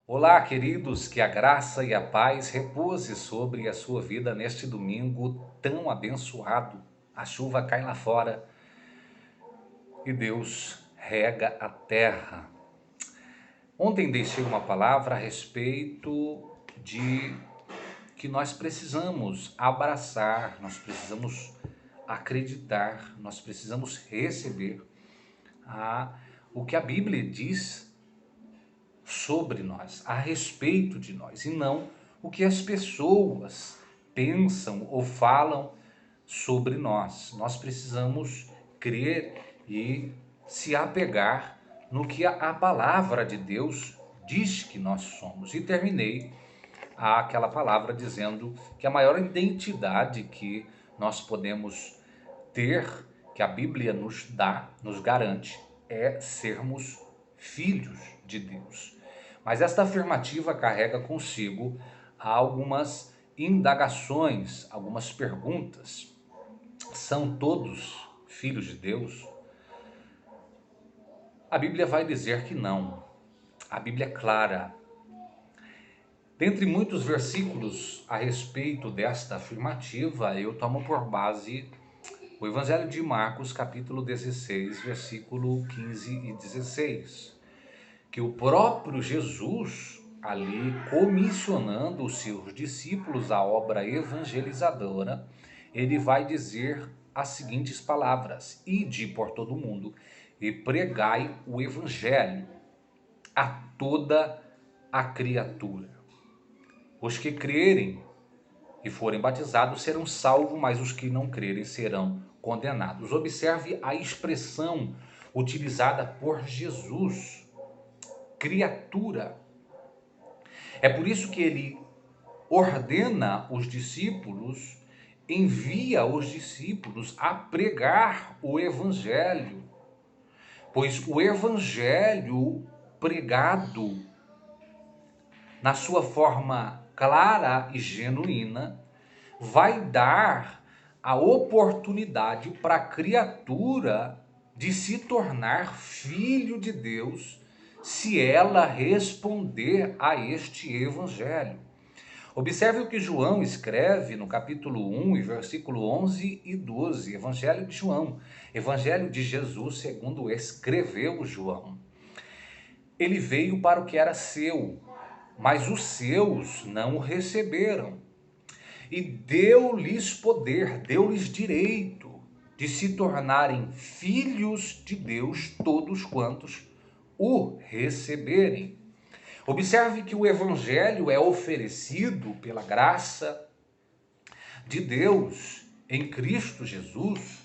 Olá, queridos, que a graça e a paz repouse sobre a sua vida neste domingo tão abençoado. A chuva cai lá fora e Deus rega a terra. Ontem deixei uma palavra a respeito de que nós precisamos abraçar, nós precisamos acreditar, nós precisamos receber o que a Bíblia diz sobre nós, a respeito de nós, e não o que as pessoas pensam ou falam sobre nós. Nós precisamos crer e se apegar no que a palavra de Deus diz que nós somos. E terminei aquela palavra dizendo que a maior identidade que nós podemos ter, que a Bíblia nos dá, nos garante, é sermos filhos de Deus. Mas esta afirmativa carrega consigo algumas indagações, algumas perguntas. São todos filhos de Deus? A Bíblia vai dizer que não. A Bíblia é clara. Dentre muitos versículos a respeito desta afirmativa, eu tomo por base o Evangelho de Marcos, capítulo 16, versículo 15 e 16. Que o próprio Jesus, ali comissionando os seus discípulos à obra evangelizadora, ele vai dizer as seguintes palavras: ide por todo o mundo e pregai o evangelho a toda a criatura. Os que crerem e forem batizados serão salvos, mas os que não crerem serão condenados. Observe a expressão utilizada por Jesus: criatura. É por isso que ele ordena os discípulos, envia os discípulos a pregar o evangelho, pois o evangelho pregado na sua forma clara e genuína vai dar a oportunidade para a criatura de se tornar filho de Deus, se ela responder a este evangelho. Observe o que João escreve no capítulo 1, versículo 11 e 12, Evangelho de João, Evangelho de Jesus segundo escreveu João. Ele veio para o que era seu, mas os seus não o receberam. E deu-lhes poder, deu-lhes direito de se tornarem filhos de Deus todos quantos o receberem. Observe que o evangelho é oferecido pela graça de Deus em Cristo Jesus.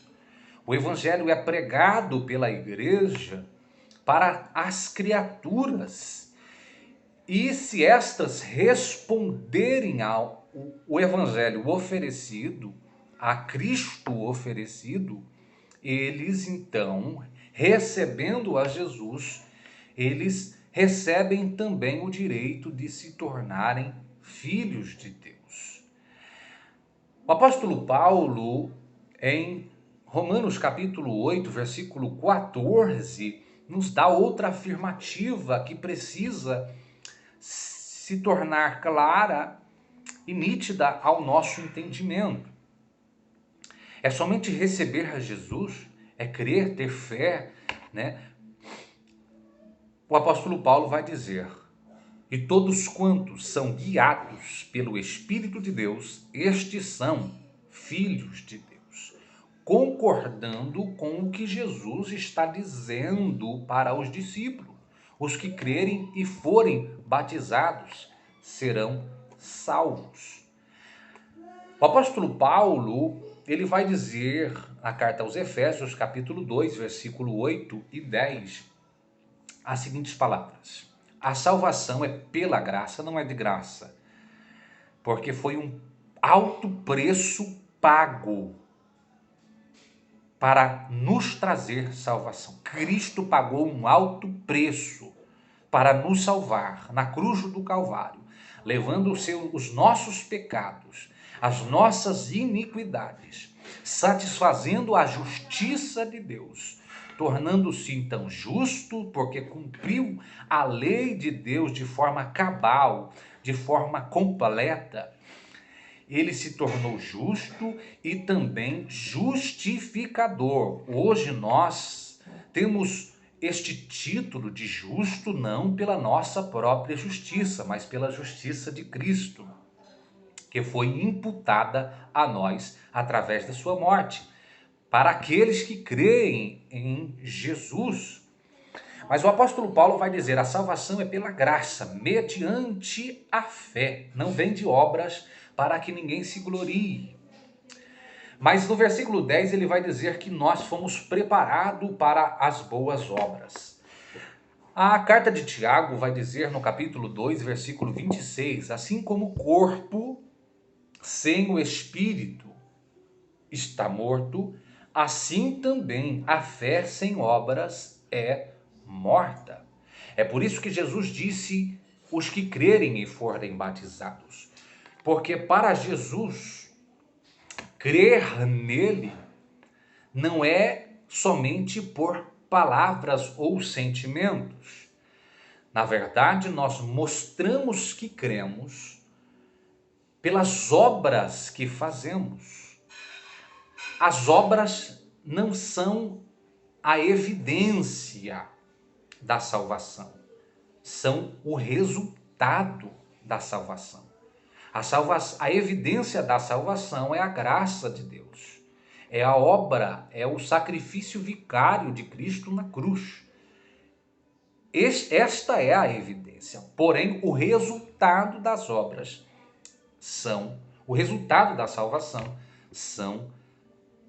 O evangelho é pregado pela igreja para as criaturas. E se estas responderem ao evangelho oferecido, a Cristo oferecido, eles então, recebendo a Jesus, eles recebem também o direito de se tornarem filhos de Deus. O apóstolo Paulo, em Romanos capítulo 8, versículo 14, nos dá outra afirmativa que precisa se tornar clara e nítida ao nosso entendimento. É somente receber a Jesus, é crer, ter fé, né? O apóstolo Paulo vai dizer: e todos quantos são guiados pelo Espírito de Deus, estes são filhos de Deus. Concordando com o que Jesus está dizendo para os discípulos. Os que crerem e forem batizados serão salvos. O apóstolo Paulo, ele vai dizer na carta aos Efésios, capítulo 2, versículo 8 e 10, as seguintes palavras: a salvação é pela graça, não é de graça, porque foi um alto preço pago para nos trazer salvação. Cristo pagou um alto preço para nos salvar na cruz do Calvário, levando os nossos pecados, as nossas iniquidades, satisfazendo a justiça de Deus, tornando-se então justo, porque cumpriu a lei de Deus de forma cabal, de forma completa. Ele se tornou justo e também justificador. Hoje nós temos este título de justo não pela nossa própria justiça, mas pela justiça de Cristo, que foi imputada a nós através da sua morte, para aqueles que creem em Jesus. Mas o apóstolo Paulo vai dizer: a salvação é pela graça, mediante a fé, não vem de obras, para que ninguém se glorie. Mas no versículo 10 ele vai dizer que nós fomos preparados para as boas obras. A carta de Tiago vai dizer no capítulo 2, versículo 26, assim como o corpo sem o espírito está morto, assim também a fé sem obras é morta. É por isso que Jesus disse: os que crerem e forem batizados. Porque para Jesus, crer nele não é somente por palavras ou sentimentos. Na verdade, nós mostramos que cremos pelas obras que fazemos. As obras não são a evidência da salvação, são o resultado da salvação. A evidência da salvação é a graça de Deus, é a obra, é o sacrifício vicário de Cristo na cruz. Esta é a evidência, porém o resultado das obras o resultado da salvação são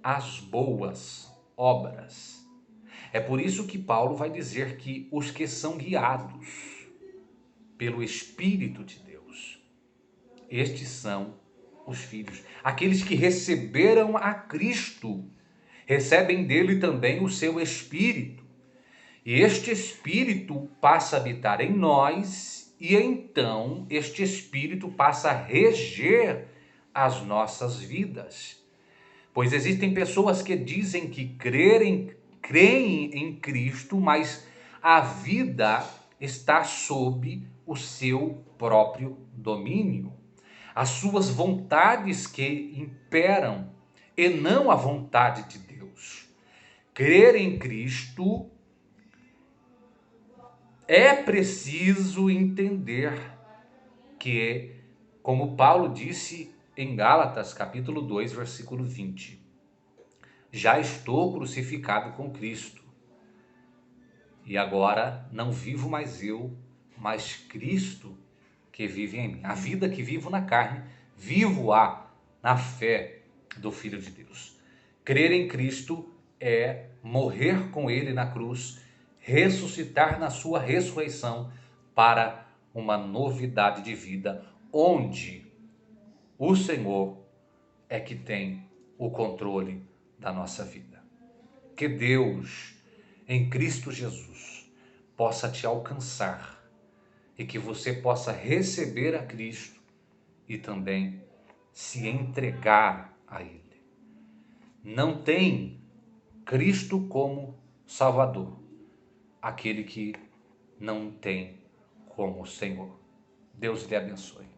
as boas obras. É por isso que Paulo vai dizer que os que são guiados pelo Espírito de Deus, estes são os filhos. Aqueles que receberam a Cristo, recebem dele também o seu Espírito. E este Espírito passa a habitar em nós, e então este Espírito passa a reger as nossas vidas. Pois existem pessoas que dizem que creem em Cristo, mas a vida está sob o seu próprio domínio. As suas vontades que imperam e não a vontade de Deus. Crer em Cristo é preciso entender que, como Paulo disse em Gálatas, capítulo 2, versículo 20, já estou crucificado com Cristo, e agora não vivo mais eu, mas Cristo que vive em mim. A vida que vivo na carne, vivo-a na fé do Filho de Deus. Crer em Cristo é morrer com Ele na cruz, ressuscitar na sua ressurreição para uma novidade de vida, onde o Senhor é que tem o controle da nossa vida. Que Deus, em Cristo Jesus, possa te alcançar e que você possa receber a Cristo e também se entregar a Ele. Não tem Cristo como Salvador aquele que não tem como Senhor. Deus lhe abençoe.